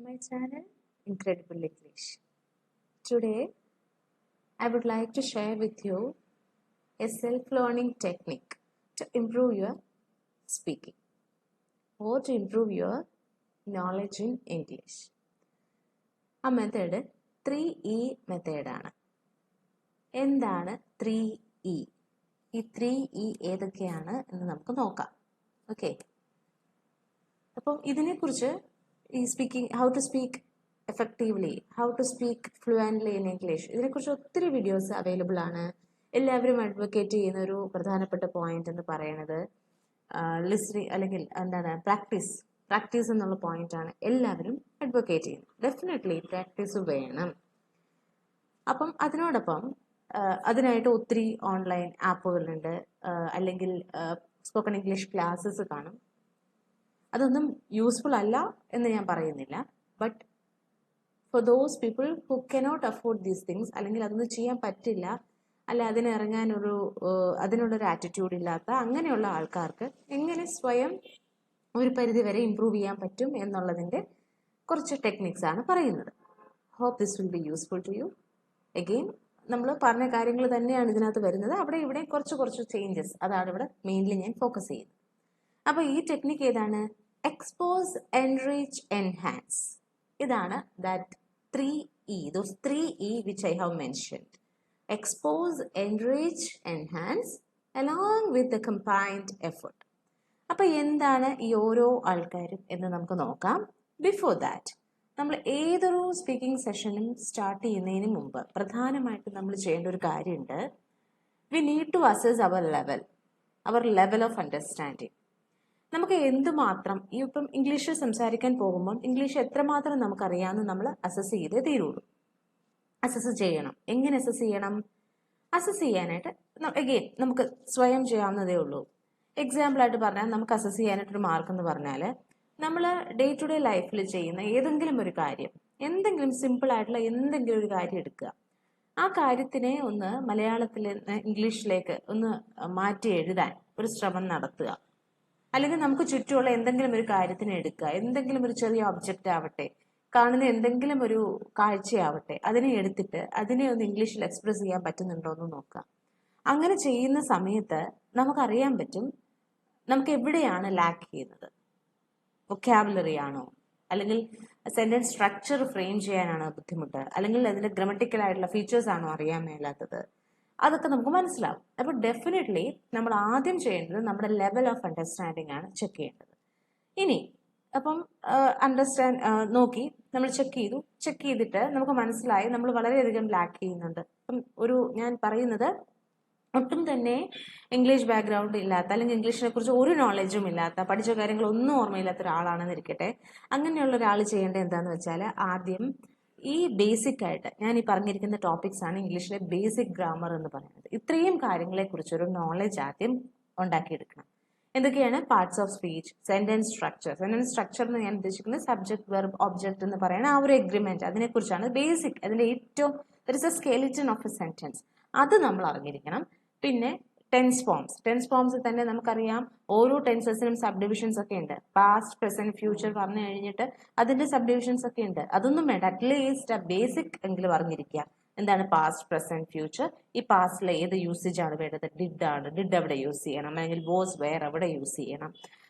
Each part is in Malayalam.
my channel Incredible English. Today I would like to share with you a self-learning technique to improve your speaking or to improve your knowledge in English. ആ മെത്തേഡ് 3E മെത്തേഡാണ്. എന്താണ് 3E? ഈ 3E ഏതൊക്കെയാണ് എന്ന് നമുക്ക് നോക്കാം. ഓക്കെ, അപ്പം ഇതിനെക്കുറിച്ച് ഈ speaking, how to speak effectively, how to speak fluently in English, ഇതിനെക്കുറിച്ച് ഒത്തിരി വീഡിയോസ് അവൈലബിൾ ആണ്. എല്ലാവരും അഡ്വക്കേറ്റ് ചെയ്യുന്ന ഒരു പ്രധാനപ്പെട്ട പോയിന്റ് എന്ന് പറയുന്നത് ലിസ്ണിങ് അല്ലെങ്കിൽ എന്താണ് പ്രാക്ടീസ് എന്നുള്ള പോയിന്റാണ് എല്ലാവരും അഡ്വക്കേറ്റ് ചെയ്യുന്നത്. ഡെഫിനറ്റ്ലി പ്രാക്ടീസ് വേണം. അപ്പം അതിനോടൊപ്പം അതിനായിട്ട് ഒത്തിരി ഓൺലൈൻ ആപ്പുകളുണ്ട്, അല്ലെങ്കിൽ സ്പോക്കൺ ഇംഗ്ലീഷ് ക്ലാസ്സസ് കാണും. അതൊന്നും യൂസ്ഫുൾ അല്ല എന്ന് ഞാൻ പറയുന്നില്ല. But for those people who cannot afford these things, അല്ലെങ്കിൽ അതൊന്നും ചെയ്യാൻ പറ്റില്ല, അല്ല അതിനിറങ്ങാനൊരു അതിനുള്ളൊരു ആറ്റിറ്റ്യൂഡ് ഇല്ലാത്ത അങ്ങനെയുള്ള ആൾക്കാർക്ക് എങ്ങനെ സ്വയം ഒരു പരിധി വരെ ഇമ്പ്രൂവ് ചെയ്യാൻ പറ്റും എന്നുള്ളതിൻ്റെ കുറച്ച് ടെക്നിക്സ് ആണ് പറയുന്നത്. Hope this will be useful to you. Again നമ്മൾ പറഞ്ഞ കാര്യങ്ങൾ തന്നെയാണ് ഇതിനകത്ത് വരുന്നത്. അവിടെ ഇവിടെ കുറച്ച് ചേഞ്ചസ്, അതാണ് ഇവിടെ മെയിൻലി ഞാൻ ഫോക്കസ് ചെയ്യുന്നത്. അപ്പോൾ ഈ ടെക്നിക്ക് ഏതാണ്? Expose, enrich, enhance. ഇതാണ് that 3E, those 3E which I have mentioned. Expose, enrich, enhance along with the combined effort. അപ്പോൾ എന്താണ് ഈ ഓരോ ആൾക്കാരും എന്ന് നമുക്ക് നോക്കാം. ബിഫോർ ദാറ്റ്, നമ്മൾ ഏതൊരു സ്പീക്കിംഗ് സെഷനും സ്റ്റാർട്ട് ചെയ്യുന്നതിന് മുമ്പ് പ്രധാനമായിട്ടും നമ്മൾ ചെയ്യേണ്ട ഒരു കാര്യമുണ്ട്. We need to assess our level of understanding. നമുക്ക് എന്തുമാത്രം ഇപ്പം ഇംഗ്ലീഷിൽ സംസാരിക്കാൻ പോകുമ്പോൾ ഇംഗ്ലീഷ് എത്രമാത്രം നമുക്കറിയാമെന്ന് നമ്മൾ അസസ് ചെയ്തേ തീരുള്ളൂ. അസസ് ചെയ്യണം. എങ്ങനെ അസസ് ചെയ്യണം? അസസ് ചെയ്യാനായിട്ട് എഗെയിൻ നമുക്ക് സ്വയം ചെയ്യാവുന്നതേ ഉള്ളൂ. എക്സാമ്പിളായിട്ട് പറഞ്ഞാൽ നമുക്ക് അസസ് ചെയ്യാനായിട്ടൊരു മാർക്ക് എന്ന് പറഞ്ഞാൽ നമ്മൾ ഡേ ടു ഡേ ലൈഫിൽ ചെയ്യുന്ന ഏതെങ്കിലും ഒരു കാര്യം, എന്തെങ്കിലും സിമ്പിളായിട്ടുള്ള എന്തെങ്കിലും ഒരു കാര്യം എടുക്കുക. ആ കാര്യത്തിനെ ഒന്ന് മലയാളത്തിൽ നിന്ന് ഇംഗ്ലീഷിലേക്ക് ഒന്ന് മാറ്റി എഴുതാൻ ഒരു ശ്രമം നടത്തുക. അല്ലെങ്കിൽ നമുക്ക് ചുറ്റുമുള്ള എന്തെങ്കിലും ഒരു കാര്യത്തിനെ എടുക്കുക. എന്തെങ്കിലും ഒരു ചെറിയ ഒബ്ജക്റ്റ് ആവട്ടെ, കാണുന്ന എന്തെങ്കിലും ഒരു കാഴ്ചയാവട്ടെ, അതിനെ എടുത്തിട്ട് അതിനെ ഒന്ന് ഇംഗ്ലീഷിൽ എക്സ്പ്രസ് ചെയ്യാൻ പറ്റുന്നുണ്ടോ എന്ന് നോക്കുക. അങ്ങനെ ചെയ്യുന്ന സമയത്ത് നമുക്കറിയാൻ പറ്റും നമുക്ക് എവിടെയാണ് ലാക്ക് ചെയ്യുന്നത്. വൊക്കാബുലറി ആണോ, അല്ലെങ്കിൽ സെന്റൻസ് സ്ട്രക്ചർ ഫ്രെയിം ചെയ്യാനാണോ ബുദ്ധിമുട്ട്, അല്ലെങ്കിൽ അതിന്റെ ഗ്രമറ്റിക്കൽ ആയിട്ടുള്ള ഫീച്ചേഴ്സ് ആണോ അറിയാൻ മേലാത്തത്, അതൊക്കെ നമുക്ക് മനസ്സിലാവും. അപ്പോൾ ഡെഫിനറ്റ്ലി നമ്മൾ ആദ്യം ചെയ്യേണ്ടത് നമ്മുടെ ലെവൽ ഓഫ് അണ്ടർസ്റ്റാൻഡിങ് ആണ് ചെക്ക് ചെയ്യേണ്ടത്. ഇനി അപ്പം നോക്കി നമ്മൾ ചെക്ക് ചെയ്തിട്ട് നമുക്ക് മനസ്സിലായി നമ്മൾ വളരെയധികം ലാക്ക് ചെയ്യുന്നുണ്ട്. അപ്പം ഞാൻ പറയുന്നത് ഒട്ടും തന്നെ ഇംഗ്ലീഷ് ബാക്ക്ഗ്രൗണ്ട് ഇല്ലാത്ത, അല്ലെങ്കിൽ ഇംഗ്ലീഷിനെ കുറിച്ച് ഒരു നോളജും ഇല്ലാത്ത, പഠിച്ച കാര്യങ്ങളൊന്നും ഓർമ്മയില്ലാത്ത ഒരാളാണെന്ന് ഇരിക്കട്ടെ. അങ്ങനെയുള്ള ഒരാൾ ചെയ്യേണ്ടത് എന്താണെന്ന് വെച്ചാൽ, ആദ്യം ഈ ബേസിക് ആയിട്ട് ഞാൻ ഈ പറഞ്ഞിരിക്കുന്ന ടോപ്പിക്സ് ആണ് ഇംഗ്ലീഷിലെ ബേസിക് ഗ്രാമർ എന്ന് പറയുന്നത്. ഇത്രയും കാര്യങ്ങളെക്കുറിച്ചൊരു നോളജ് ആദ്യം ഉണ്ടാക്കിയെടുക്കണം. എന്തൊക്കെയാണ്? Parts of speech, sentence structure എന്ന് ഞാൻ ഉദ്ദേശിക്കുന്നത് സബ്ജക്ട്, വെർബ്, ഒബ്ജക്റ്റ് എന്ന് പറയുന്ന ആ ഒരു എഗ്രിമെന്റ്, അതിനെക്കുറിച്ചാണ് ബേസിക്. അതിന്റെ ഏറ്റവും സ്കെലിറ്റൺ ഓഫ് എ സെന്റൻസ്, അത് നമ്മൾ അറിഞ്ഞിരിക്കണം. പിന്നെ ടെൻസ് ഫോംസ് തന്നെ നമുക്കറിയാം, ഓരോ ടെൻസസിനും സബ് ഡിവിഷൻസ് ഒക്കെ ഉണ്ട്. പാസ്റ്റ്, പ്രസന്റ്, ഫ്യൂച്ചർ പറഞ്ഞു കഴിഞ്ഞിട്ട് അതിന്റെ സബ് ഡിവിഷൻസ് ഒക്കെ ഉണ്ട്. അതൊന്നും വേണ്ട, അറ്റ്ലീസ്റ്റ് ബേസിക് എങ്കിലും അറിഞ്ഞിരിക്കുക. എന്താണ് പാസ്റ്റ്, പ്രസന്റ്, ഫ്യൂച്ചർ? ഈ പാസ്റ്റിലെ ഏത് യൂസേജ് ആണ് വേണ്ടത്? ഡിഡ് എവിടെ യൂസ് ചെയ്യണം, അല്ലെങ്കിൽ വാസ് വെയർ എവിടെ യൂസ് ചെയ്യണം.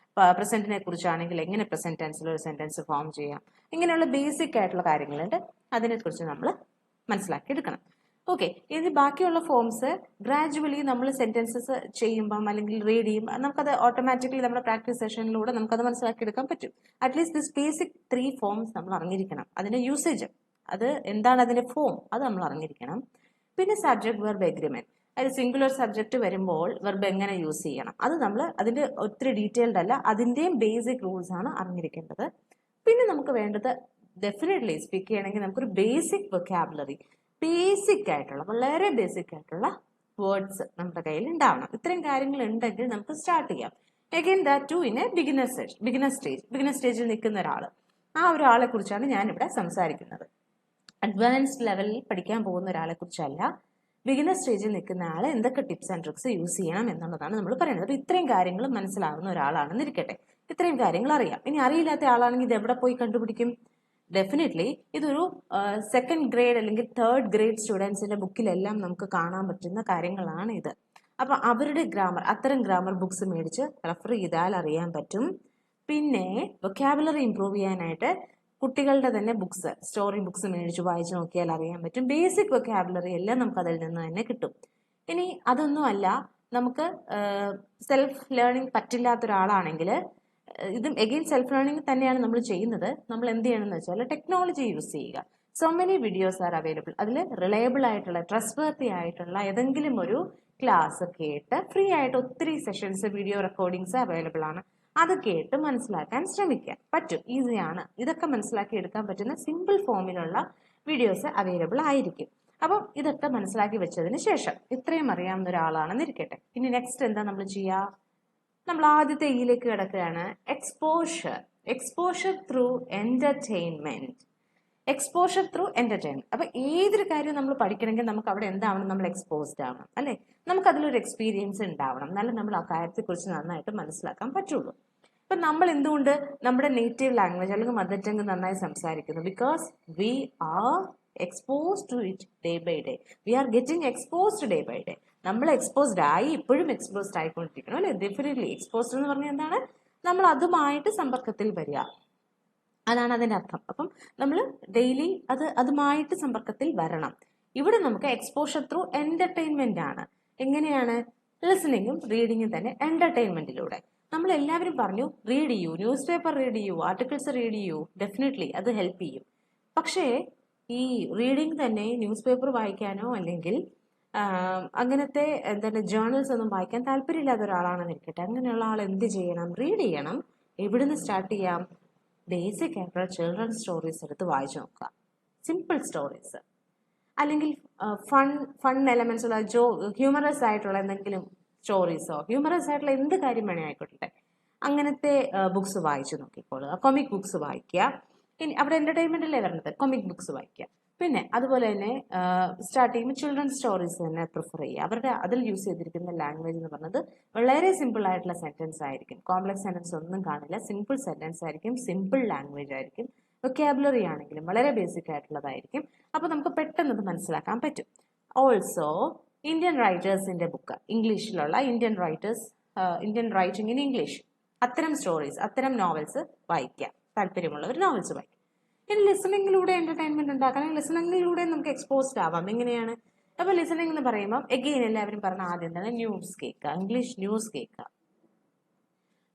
പ്രസന്റിനെ കുറിച്ചാണെങ്കിൽ എങ്ങനെ പ്രസന്റ് ടെൻസിൽ ഒരു സെന്റൻസ് ഫോം ചെയ്യാം. ഇങ്ങനെയുള്ള ബേസിക് ആയിട്ടുള്ള കാര്യങ്ങളുണ്ട്. അതിനെക്കുറിച്ച് നമ്മൾ മനസ്സിലാക്കി എടുക്കണം. ഓക്കെ, ഇനി ബാക്കിയുള്ള ഫോംസ് ഗ്രാജുവലി നമ്മൾ സെന്റൻസസ് ചെയ്യുമ്പം അല്ലെങ്കിൽ റീഡ് ചെയ്യുമ്പോൾ നമുക്കത് ഓട്ടോമാറ്റിക്കലി നമ്മുടെ പ്രാക്ടീസ് സെഷനിലൂടെ നമുക്കത് മനസ്സിലാക്കി എടുക്കാൻ പറ്റും. അറ്റ്ലീസ്റ്റ് ദിസ് ബേസിക് 3 ഫോംസ് നമ്മൾ അറിഞ്ഞിരിക്കണം. അതിന്റെ യൂസേജ്, അത് എന്താണ് അതിന്റെ ഫോം, അത് നമ്മൾ അറിഞ്ഞിരിക്കണം. പിന്നെ സബ്ജക്ട്, വെർബ്, എഗ്രിമെന്റ്. അതിൽ സിംഗുലർ സബ്ജക്ട് വരുമ്പോൾ വെർബ് എങ്ങനെ യൂസ് ചെയ്യണം, അത് നമ്മൾ അതിന്റെ ഒത്തിരി ഡീറ്റെയിൽഡ് അല്ല, അതിന്റെയും ബേസിക് റൂൾസ് ആണ് അറിഞ്ഞിരിക്കേണ്ടത്. പിന്നെ നമുക്ക് വേണ്ടത് ഡെഫിനറ്റ്ലി സ്പീക്ക് ചെയ്യണമെങ്കിൽ നമുക്കൊരു ബേസിക് വൊക്കാബുലറി, ബേസിക് ആയിട്ടുള്ള, വളരെ ബേസിക് ആയിട്ടുള്ള വേർഡ്സ് നമ്മുടെ കയ്യിൽ ഉണ്ടാവണം. ഇത്രയും കാര്യങ്ങൾ ഉണ്ടെങ്കിൽ നമുക്ക് സ്റ്റാർട്ട് ചെയ്യാം. Again that too in a beginner സ്റ്റേജിൽ നിൽക്കുന്ന ഒരാൾ, ആ ഒരാളെ കുറിച്ചാണ് ഞാനിവിടെ സംസാരിക്കുന്നത്. അഡ്വാൻസ്ഡ് ലെവലിൽ പഠിക്കാൻ പോകുന്ന ഒരാളെ കുറിച്ചല്ല, ബിഗിനർ സ്റ്റേജിൽ നിൽക്കുന്ന ആൾ എന്തൊക്കെ ടിപ്സ് ആൻഡ് ട്രിക്സ് യൂസ് ചെയ്യണം എന്നുള്ളതാണ് നമ്മൾ പറയുന്നത്. അപ്പോൾ ഇത്രയും കാര്യങ്ങൾ മനസ്സിലാവുന്ന ഒരാളാണെന്ന് ഇരിക്കട്ടെ, ഇത്രയും കാര്യങ്ങൾ അറിയാം. ഇനി അറിയില്ലാത്ത ആളാണെങ്കിൽ ഇത് എവിടെ പോയി കണ്ടുപിടിക്കും? ഡെഫിനറ്റ്ലി ഇതൊരു സെക്കൻഡ് ഗ്രേഡ് അല്ലെങ്കിൽ തേർഡ് ഗ്രേഡ് സ്റ്റുഡൻസിന്റെ ബുക്കിലെല്ലാം നമുക്ക് കാണാൻ പറ്റുന്ന കാര്യങ്ങളാണ് ഇത്. അപ്പൊ അവരുടെ ഗ്രാമർ, അത്തരം ഗ്രാമർ ബുക്സ് മേടിച്ച് റെഫർ ചെയ്താൽ അറിയാൻ പറ്റും. പിന്നെ വൊക്കാബുലറി ഇംപ്രൂവ് ചെയ്യാനായിട്ട് കുട്ടികളുടെ തന്നെ ബുക്സ്, സ്റ്റോറി ബുക്സ് മേടിച്ച് വായിച്ചു നോക്കിയാൽ അറിയാൻ പറ്റും. ബേസിക് വൊക്കാബുലറി എല്ലാം നമുക്ക് അതിൽ നിന്ന് തന്നെ കിട്ടും. ഇനി അതൊന്നുമല്ല, നമുക്ക് സെൽഫ് ലേണിംഗ് പറ്റില്ലാത്ത ഒരാളാണെങ്കിൽ, ഇതും എഗെയിൻ സെൽഫ് ലേണിംഗ് തന്നെയാണ് നമ്മൾ ചെയ്യുന്നത്. നമ്മൾ എന്ത് ചെയ്യണമെന്ന് വെച്ചാൽ ടെക്നോളജി യൂസ് ചെയ്യുക. So many videos are available. അതിൽ റിലയബിൾ ആയിട്ടുള്ള, ട്രസ്റ്റ് വർത്തി ആയിട്ടുള്ള ഏതെങ്കിലും ഒരു ക്ലാസ് കേട്ട് ഫ്രീ ആയിട്ട് ഒത്തിരി സെഷൻസ്, വീഡിയോ റെക്കോർഡിങ്സ് അവൈലബിൾ ആണ്. അത് കേട്ട് മനസ്സിലാക്കാൻ ശ്രമിക്കാം. പറ്റും, ഈസിയാണ്. ഇതൊക്കെ മനസ്സിലാക്കി എടുക്കാൻ പറ്റുന്ന സിമ്പിൾ ഫോമിലുള്ള വീഡിയോസ് അവൈലബിൾ ആയിരിക്കും. അപ്പം ഇതൊക്കെ മനസ്സിലാക്കി വെച്ചതിന് ശേഷം, ഇത്രയും അറിയാവുന്ന ഒരാളാണെന്ന് ഇരിക്കട്ടെ, ഇനി നെക്സ്റ്റ് എന്താ നമ്മൾ ചെയ്യുക? നമ്മൾ ആദ്യത്തെ ഇതിലേക്ക് കിടക്കുകയാണ്, exposure through entertainment. Exposure through entertainment. അപ്പൊ ഏതൊരു കാര്യം നമ്മൾ പഠിക്കണമെങ്കിൽ നമുക്ക് അവിടെ എന്താവണം? നമ്മൾ എക്സ്പോസ്ഡ് ആവണം, അല്ലെ? നമുക്ക് അതിലൊരു എക്സ്പീരിയൻസ് ഉണ്ടാവണം, എന്നാലും നമ്മൾ ആ കാര്യത്തെ കുറിച്ച് നന്നായിട്ട് മനസ്സിലാക്കാൻ പറ്റുള്ളൂ. ഇപ്പൊ നമ്മൾ എന്തുകൊണ്ട് നമ്മുടെ നേറ്റീവ് ലാംഗ്വേജ് അല്ലെങ്കിൽ മദർ ടങ് നന്നായി സംസാരിക്കുന്നു? Because we are exposed to it day by day. We are getting exposed day by day. നമ്മൾ എക്സ്പോസ്ഡ് ആയി, ഇപ്പോഴും എക്സ്പോസ്ഡ് ആയിക്കൊണ്ടിരിക്കണം, അല്ലെ? ഡെഫിനറ്റ്ലി എക്സ്പോസ്ഡ് എന്ന് പറഞ്ഞാൽ എന്താണ്? നമ്മൾ അതുമായിട്ട് സമ്പർക്കത്തിൽ വരിക, അതാണ് അതിന്റെ അർത്ഥം. അപ്പം നമ്മൾ ഡെയിലി അതുമായിട്ട് സമ്പർക്കത്തിൽ വരണം. ഇവിടെ നമുക്ക് എക്സ്പോഷർ ത്രൂ എന്റർടൈൻമെന്റ് ആണ്. എങ്ങനെയാണ്? ലിസണിങ്ങും റീഡിങ്ങും തന്നെ എന്റർടൈൻമെന്റിലൂടെ. നമ്മൾ എല്ലാവരും പറഞ്ഞു റീഡ് ചെയ്യൂ, ന്യൂസ് പേപ്പർ റീഡ് ചെയ്യൂ, ആർട്ടിക്കിൾസ് റീഡ് ചെയ്യൂ. ഡെഫിനറ്റ്ലി അത് ഹെൽപ്പ് ചെയ്യും. പക്ഷേ ഈ റീഡിങ് തന്നെ ന്യൂസ് പേപ്പർ വായിക്കാനോ അല്ലെങ്കിൽ അങ്ങനത്തെ എന്താണ് ജേർണൽസ് ഒന്നും വായിക്കാൻ താല്പര്യമില്ലാത്ത ഒരാളാണെന്ന് ഇരിക്കട്ടെ, അങ്ങനെയുള്ള ആൾ എന്ത് ചെയ്യണം? റീഡ് ചെയ്യണം. എവിടുന്ന് സ്റ്റാർട്ട് ചെയ്യാം? ബേസിക് ആയിട്ടുള്ള ചിൽഡ്രൻസ് സ്റ്റോറീസ് എടുത്ത് വായിച്ചു നോക്കുക. സിമ്പിൾ സ്റ്റോറീസ്, അല്ലെങ്കിൽ ഫൺ എലമെന്റ്സ് ഉള്ള ഹ്യൂമറസ് ആയിട്ടുള്ള എന്തെങ്കിലും സ്റ്റോറീസോ, ഹ്യൂമറസ് ആയിട്ടുള്ള എന്ത് കാര്യം വേണേ ആയിക്കോട്ടെ, അങ്ങനത്തെ ബുക്സ് വായിച്ചു നോക്കിക്കോളുക. കൊമിക് ബുക്സ് വായിക്കുക. ഇനി അവിടെ എന്റർടൈൻമെന്റ് അല്ലേ വരുന്നത്, കൊമിക് ബുക്സ് വായിക്കുക. പിന്നെ അതുപോലെ തന്നെ സ്റ്റാർട്ട് ചെയ്യുമ്പോൾ ചിൽഡ്രൻസ് സ്റ്റോറീസ് തന്നെ പ്രിഫർ ചെയ്യുക. അവരുടെ അതിൽ യൂസ് ചെയ്തിരിക്കുന്ന ലാംഗ്വേജ് എന്ന് പറയുന്നത് വളരെ സിമ്പിൾ ആയിട്ടുള്ള സെന്റൻസ് ആയിരിക്കും. കോംപ്ലക്സ് സെന്റൻസ് ഒന്നും കാണില്ല, സിമ്പിൾ സെന്റൻസ് ആയിരിക്കും, സിമ്പിൾ ലാംഗ്വേജ് ആയിരിക്കും. വൊക്കാബുലറി ആണെങ്കിലും വളരെ ബേസിക് ആയിട്ടുള്ളതായിരിക്കും. അപ്പൊ നമുക്ക് പെട്ടെന്ന് അത് മനസ്സിലാക്കാൻ പറ്റും. ഓൾസോ ഇന്ത്യൻ റൈറ്റേഴ്സിന്റെ ബുക്ക്, ഇംഗ്ലീഷിലുള്ള ഇന്ത്യൻ റൈറ്റിംഗ് ഇൻ ഇംഗ്ലീഷ്, അത്തരം സ്റ്റോറീസ്, അത്തരം നോവൽസ് വായിക്കാം. താല്പര്യമുള്ളവർ നോവൽസ് വായിക്കും. ഇനി ലിസണിങ്ങിലൂടെ എന്റർടൈൻമെന്റ് ഉണ്ടാക്കണം. ലിസണിങ്ങിലൂടെ നമുക്ക് എക്സ്പോസ്ഡ് ആവാം. എങ്ങനെയാണ്? അപ്പൊ ലിസണിംഗ് എന്ന് പറയുമ്പോൾ എഗെയിൻ എല്ലാവരും പറഞ്ഞ ആദ്യം തന്നെ ന്യൂസ് കേൾക്കുക, ഇംഗ്ലീഷ് ന്യൂസ് കേൾക്കുക.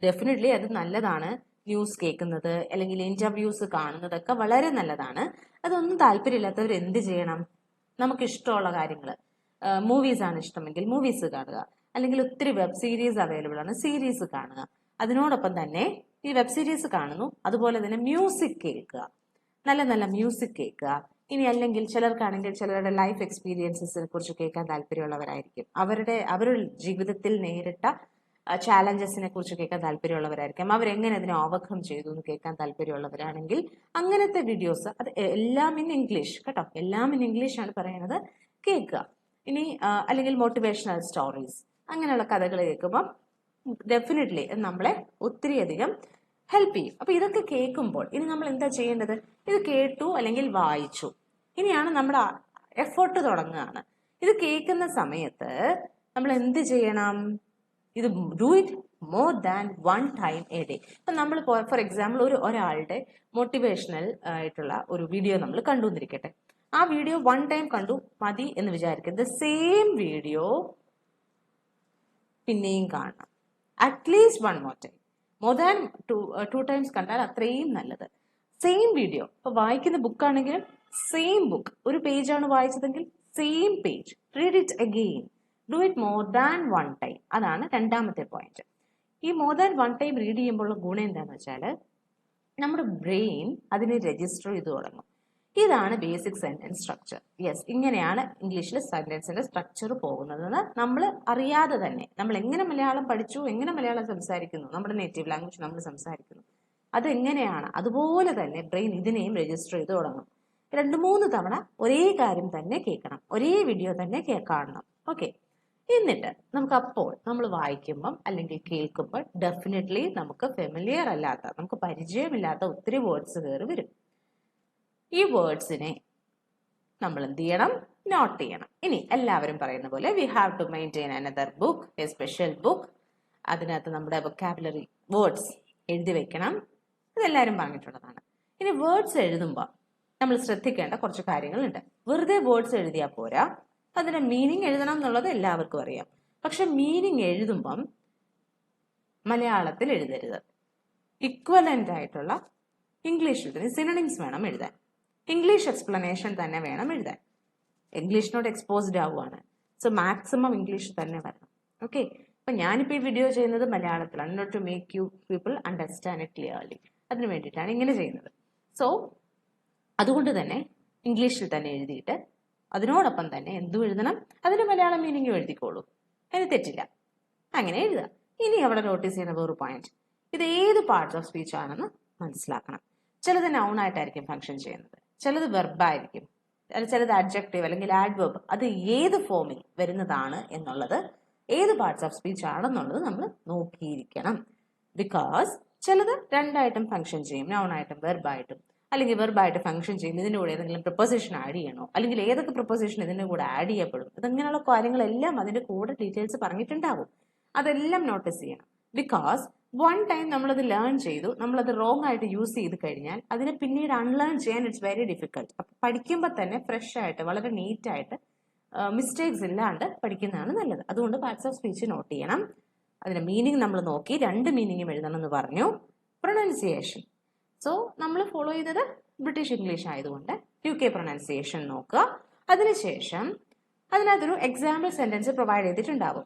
ഡെഫിനറ്റ്ലി അത് നല്ലതാണ്. ന്യൂസ് കേൾക്കുന്നത് അല്ലെങ്കിൽ ഇന്റർവ്യൂസ് കാണുന്നതൊക്കെ വളരെ നല്ലതാണ്. അതൊന്നും താല്പര്യമില്ലാത്തവർ എന്ത് ചെയ്യണം? നമുക്ക് ഇഷ്ടമുള്ള കാര്യങ്ങൾ, മൂവീസ് ആണ് ഇഷ്ടമെങ്കിൽ മൂവീസ് കാണുക, അല്ലെങ്കിൽ ഒത്തിരി വെബ് സീരീസ് അവൈലബിൾ ആണ്, സീരീസ് കാണുക. അതിനോടൊപ്പം തന്നെ ഈ വെബ് സീരീസ് കാണുന്നു, അതുപോലെ തന്നെ മ്യൂസിക് കേൾക്കുക, നല്ല നല്ല മ്യൂസിക് കേൾക്കുക. ഇനി അല്ലെങ്കിൽ ചിലർക്കാണെങ്കിൽ ചിലരുടെ ലൈഫ് എക്സ്പീരിയൻസസിനെ കുറിച്ച് കേൾക്കാൻ താല്പര്യമുള്ളവരായിരിക്കും. അവരുടെ ജീവിതത്തിൽ നേരിട്ട ചാലഞ്ചസിനെ കുറിച്ച് കേൾക്കാൻ താല്പര്യമുള്ളവരായിരിക്കും. അവരെങ്ങനെ അതിനെ ഓവർകം ചെയ്തു എന്ന് കേൾക്കാൻ താല്പര്യമുള്ളവരാണെങ്കിൽ അങ്ങനത്തെ വീഡിയോസ്, അത് എല്ലാം ഇൻ ഇംഗ്ലീഷ് കേട്ടോ, എല്ലാം ഇൻ ഇംഗ്ലീഷ് ആണ് പറയുന്നത്, കേൾക്കുക. ഇനി അല്ലെങ്കിൽ മോട്ടിവേഷണൽ സ്റ്റോറീസ്, അങ്ങനെയുള്ള കഥകൾ കേൾക്കുമ്പോൾ ഡെഫിനറ്റ്ലി നമ്മളെ ഒത്തിരിയധികം ഹെൽപ്പ് ചെയ്യും. അപ്പൊ ഇതൊക്കെ കേൾക്കുമ്പോൾ ഇനി നമ്മൾ എന്താ ചെയ്യേണ്ടത്? ഇത് കേട്ടു അല്ലെങ്കിൽ വായിച്ചു, ഇനിയാണ് നമ്മുടെ എഫേർട്ട് തുടങ്ങുകയാണ്. ഇത് കേൾക്കുന്ന സമയത്ത് നമ്മൾ എന്ത് ചെയ്യണം? ഇത് do it more than 1 time A day. ഇപ്പൊ നമ്മൾ ഫോർ എക്സാമ്പിൾ ഒരാളുടെ മോട്ടിവേഷണൽ ആയിട്ടുള്ള ഒരു വീഡിയോ നമ്മൾ കണ്ടുവന്നിരിക്കട്ടെ. ആ വീഡിയോ 1 ടൈം കണ്ടു മതി എന്ന് വിചാരിക്കരുത്. സെയിം വീഡിയോ പിന്നെയും കാണണം. At least 1 more time. More than 2 times കണ്ടാൽ അത്രയും നല്ലത്. സെയിം വീഡിയോ, ഇപ്പൊ വായിക്കുന്ന ബുക്കാണെങ്കിലും സെയിം ബുക്ക്, ഒരു പേജാണ് വായിച്ചതെങ്കിൽ same page, read it again. Do it more than 1 time. അതാണ് രണ്ടാമത്തെ പോയിന്റ്. ഈ മോർ ദാൻ 1 ടൈം റീഡ് ചെയ്യുമ്പോഴുള്ള ഗുണം എന്താണെന്ന് വെച്ചാൽ നമ്മുടെ ബ്രെയിൻ അതിനെ രജിസ്റ്റർ ചെയ്ത് തുടങ്ങും. ഇതാണ് ബേസിക് സെന്റൻസ് സ്ട്രക്ചർ. യെസ്, ഇങ്ങനെയാണ് ഇംഗ്ലീഷിൽ സെന്റൻസിന്റെ സ്ട്രക്ചർ പോകുന്നതെന്ന് നമ്മൾ അറിയാതെ തന്നെ, നമ്മൾ എങ്ങനെ മലയാളം പഠിച്ചു, എങ്ങനെ മലയാളം സംസാരിക്കുന്നു, നമ്മുടെ നേറ്റീവ് ലാംഗ്വേജ് നമ്മൾ സംസാരിക്കുന്നു, അതെങ്ങനെയാണ് അതുപോലെ തന്നെ ബ്രെയിൻ ഇതിനെയും രജിസ്റ്റർ ചെയ്ത് തുടങ്ങും. 2-3 തവണ ഒരേ കാര്യം തന്നെ കേൾക്കണം, ഒരേ വീഡിയോ തന്നെ കാണണം. ഓക്കെ, എന്നിട്ട് നമുക്ക് അപ്പോൾ നമ്മൾ വായിക്കുമ്പം അല്ലെങ്കിൽ കേൾക്കുമ്പോൾ ഡെഫിനറ്റ്ലി നമുക്ക് ഫെമിലിയർ അല്ലാത്ത, നമുക്ക് പരിചയമില്ലാത്ത ഒത്തിരി വേർഡ്സ് കയറി വരും. ഈ വേർഡ്സിനെ നമ്മൾ എന്ത് ചെയ്യണം? നോട്ട് ചെയ്യണം. ഇനി എല്ലാവരും പറയുന്ന പോലെ we have to maintain another book, a special book. അതിനകത്ത് നമ്മുടെ വൊക്കാബുലറി വേർഡ്സ് എഴുതി വെക്കണം. ഇതെല്ലാവരും പറഞ്ഞിട്ടുള്ളതാണ്. ഇനി വേർഡ്സ് എഴുതുമ്പോൾ നമ്മൾ ശ്രദ്ധിക്കേണ്ട കുറച്ച് കാര്യങ്ങളുണ്ട്. വെറുതെ വേർഡ്സ് എഴുതിയാൽ പോരാ, അതിന്റെ മീനിങ് എഴുതണം എന്നുള്ളത് എല്ലാവർക്കും അറിയാം. പക്ഷെ മീനിങ് എഴുതുമ്പം മലയാളത്തിൽ എഴുതരുത്. ഇക്വലന്റ് ആയിട്ടുള്ള ഇംഗ്ലീഷിൽ സിനോണിംസ് വേണം എഴുതാൻ. ഇംഗ്ലീഷ് എക്സ്പ്ലനേഷൻ തന്നെ വേണം എഴുതാൻ. ഇംഗ്ലീഷിനോട് എക്സ്പോസ്ഡ് ആവുകയാണ്. സോ മാക്സിമം ഇംഗ്ലീഷ് തന്നെ വരണം. ഓക്കെ, അപ്പൊ ഞാനിപ്പോൾ ഈ വീഡിയോ ചെയ്യുന്നത് മലയാളത്തിലാണ്, not to make you people understand it clearly. അതിന് വേണ്ടിയിട്ടാണ് ഇങ്ങനെ ചെയ്യുന്നത്. സോ അതുകൊണ്ട് തന്നെ ഇംഗ്ലീഷിൽ തന്നെ എഴുതിയിട്ട് അതിനോടൊപ്പം തന്നെ എന്തും എഴുതണം, അതിന് മലയാളം മീനിങ്ങും എഴുതിക്കോളൂ, അതിന് തെറ്റില്ല. അങ്ങനെ എഴുതുക. ഇനി അവിടെ നോട്ടീസ് ചെയ്യുന്ന വേറൊരു പോയിന്റ്, ഇത് ഏത് പാർട്സ് ഓഫ് സ്പീച്ച് ആണെന്ന് മനസ്സിലാക്കണം. ചിലത് നൗൺ ആയിട്ടായിരിക്കും ഫംഗ്ഷൻ ചെയ്യുന്നത്, ചിലത് വെർബായിരിക്കും, ചിലത് അഡ്ജക്റ്റീവ് അല്ലെങ്കിൽ ആഡ്വർബ്. അത് ഏത് ഫോമിൽ വരുന്നതാണ് എന്നുള്ളത്, ഏത് പാർട്സ് ഓഫ് സ്പീച്ച് ആണെന്നുള്ളത് നമ്മൾ നോക്കിയിരിക്കണം. ബിക്കോസ് ചിലത് രണ്ടായിട്ടും ഫംഗ്ഷൻ ചെയ്യും, നൗൺ ആയിട്ടും വെർബായിട്ടും. അല്ലെങ്കിൽ വെർബായിട്ട് ഫംഗ്ഷൻ ചെയ്യും, ഇതിൻ്റെ കൂടെ ഏതെങ്കിലും പ്രിപ്പോസിഷൻ ആഡ് ചെയ്യണോ, അല്ലെങ്കിൽ ഏതൊക്കെ പ്രിപ്പോസിഷൻ ഇതിൻ്റെ കൂടെ ആഡ് ചെയ്യപ്പെടും, ഇതങ്ങനെയുള്ള കാര്യങ്ങളെല്ലാം അതിൻ്റെ കൂടെ ഡീറ്റെയിൽസ് പറഞ്ഞിട്ടുണ്ടാവും. അതെല്ലാം നോട്ടീസ് ചെയ്യണം. ബിക്കോസ് വൺ ടൈം നമ്മളത് ലേൺ ചെയ്തു, നമ്മളത് റോങ് ആയിട്ട് യൂസ് ചെയ്ത് കഴിഞ്ഞാൽ അതിനെ പിന്നീട് അൺലേൺ ചെയ്യാൻ ഇറ്റ്സ് വെരി ഡിഫിക്കൽട്ട്. അപ്പം പഠിക്കുമ്പോൾ തന്നെ ഫ്രഷ് ആയിട്ട് വളരെ നീറ്റായിട്ട് മിസ്റ്റേക്സ് ഇല്ലാണ്ട് പഠിക്കുന്നതാണ് നല്ലത്. അതുകൊണ്ട് പാർട്സ് ഓഫ് സ്പീച്ച് നോട്ട് ചെയ്യണം. അതിന്റെ മീനിങ് നമ്മൾ നോക്കി, രണ്ട് മീനിങ്ങും എഴുതണം എന്ന് പറഞ്ഞു. പ്രൊനൗൺസിയേഷൻ, സോ നമ്മൾ ഫോളോ ചെയ്തത് ബ്രിട്ടീഷ് ഇംഗ്ലീഷ് ആയതുകൊണ്ട് UK പ്രൊനൗൺസിയേഷൻ നോക്കുക. അതിനുശേഷം അതിനകത്തൊരു എക്സാമ്പിൾ സെന്റൻസ് പ്രൊവൈഡ് ചെയ്തിട്ടുണ്ടാവും.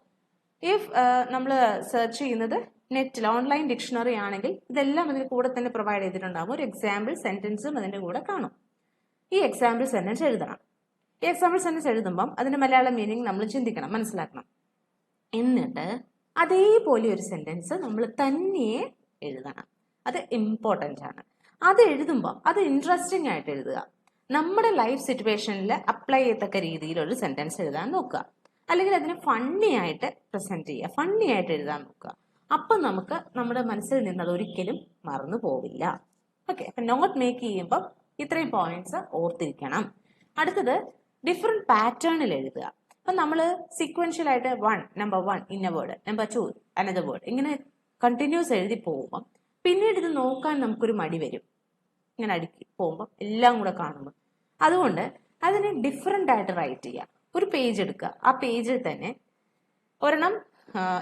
ഇഫ് നമ്മൾ സെർച്ച് ചെയ്യുന്നത് നെറ്റിൽ ഓൺലൈൻ ഡിക്ഷണറി ആണെങ്കിൽ ഇതെല്ലാം അതിന് കൂടെ തന്നെ പ്രൊവൈഡ് ചെയ്തിട്ടുണ്ടാവും. ഒരു എക്സാമ്പിൾ സെന്റൻസും അതിന്റെ കൂടെ കാണും. ഈ എക്സാമ്പിൾ സെന്റൻസ് എഴുതണം. ഈ എക്സാമ്പിൾ സെന്റൻസ് എഴുതുമ്പം അതിന്റെ മലയാളം മീനിങ് നമ്മൾ ചിന്തിക്കണം, മനസ്സിലാക്കണം. എന്നിട്ട് അതേപോലെ ഒരു സെന്റൻസ് നമ്മൾ തനിയെ എഴുതണം. അത് ഇമ്പോർട്ടൻ്റ് ആണ്. അത് എഴുതുമ്പോൾ അത് ഇൻട്രസ്റ്റിംഗ് ആയിട്ട് എഴുതുക. നമ്മുടെ ലൈഫ് സിറ്റുവേഷനിൽ അപ്ലൈ ചെയ്യത്തക്ക രീതിയിൽ ഒരു സെന്റൻസ് എഴുതാൻ നോക്കുക. അല്ലെങ്കിൽ അതിനെ ഫണ്ണി ആയിട്ട് പ്രസന്റ് ചെയ്യുക, ഫണ്ണി ആയിട്ട് എഴുതാൻ നോക്കുക. അപ്പം നമുക്ക് നമ്മുടെ മനസ്സിൽ നിന്നത് ഒരിക്കലും മറന്നു പോവില്ല. ഓക്കെ, അപ്പൊ നോട്ട് മേക്ക് ചെയ്യുമ്പോൾ ഇത്രയും പോയിന്റ്സ് ഓർത്തിരിക്കണം. അടുത്തത് ഡിഫറെന്റ് പാറ്റേണിൽ എഴുതുക. അപ്പൊ നമ്മൾ സീക്വൻഷ്യൽ ആയിട്ട് നമ്പർ 1 ഇന്ന വേർഡ്, നമ്പർ 2 അനദർ വേർഡ്, ഇങ്ങനെ കണ്ടിന്യൂസ് എഴുതി പോകുമ്പോൾ പിന്നീട് ഇത് നോക്കാൻ നമുക്കൊരു മടി വരും. ഇങ്ങനെ അടുക്കി പോകുമ്പോൾ എല്ലാം കൂടെ കാണുമ്പോൾ. അതുകൊണ്ട് അതിനെ ഡിഫറെന്റ് ആയിട്ട് റൈറ്റ് ചെയ്യുക. ഒരു പേജ് എടുക്കുക, ആ പേജിൽ തന്നെ ഒരെണ്ണം